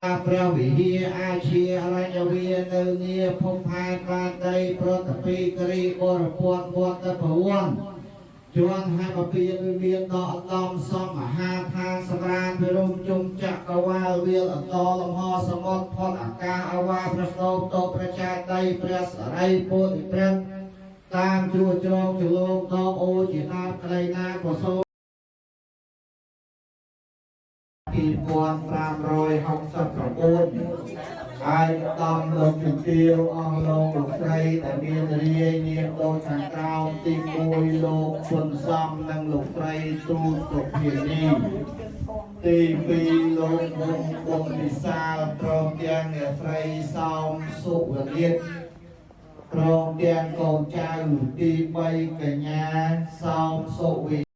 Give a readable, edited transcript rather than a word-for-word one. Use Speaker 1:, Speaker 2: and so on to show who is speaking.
Speaker 1: ព្រះវិហារអាជាអរញ្ញវានៅនាភពផែនបានដីប្រតពីគរីបរពតវត្តពវ័នជួនហើយបពីមានដកដំសំមហាថាសម្រាប់ពិរមជុំចក្រវាលវាលអន្តលំហសមុទ្រផុតអាកាសអវាប្រស្ដោតប្រជាដីព្រះសរិពុទ្ធព្រះតាមជ្រួជ្រងជលងដងអូជាតាក្តីណាកសោ2569ហើយដំលោកជំទាវអស់លោកលោកស្រីដែលមានរាយនាមដូចខាងក្រោមទី1លោកសុនសំនិងលោកស្រីទូលសុភានីទី2លោកមុំបុំវិសាលព្រមទាំងអ្នកស្រីសោមសុវនិតព្រមទាំងកូនចៅទី3កញ្ញាសោមសុវិ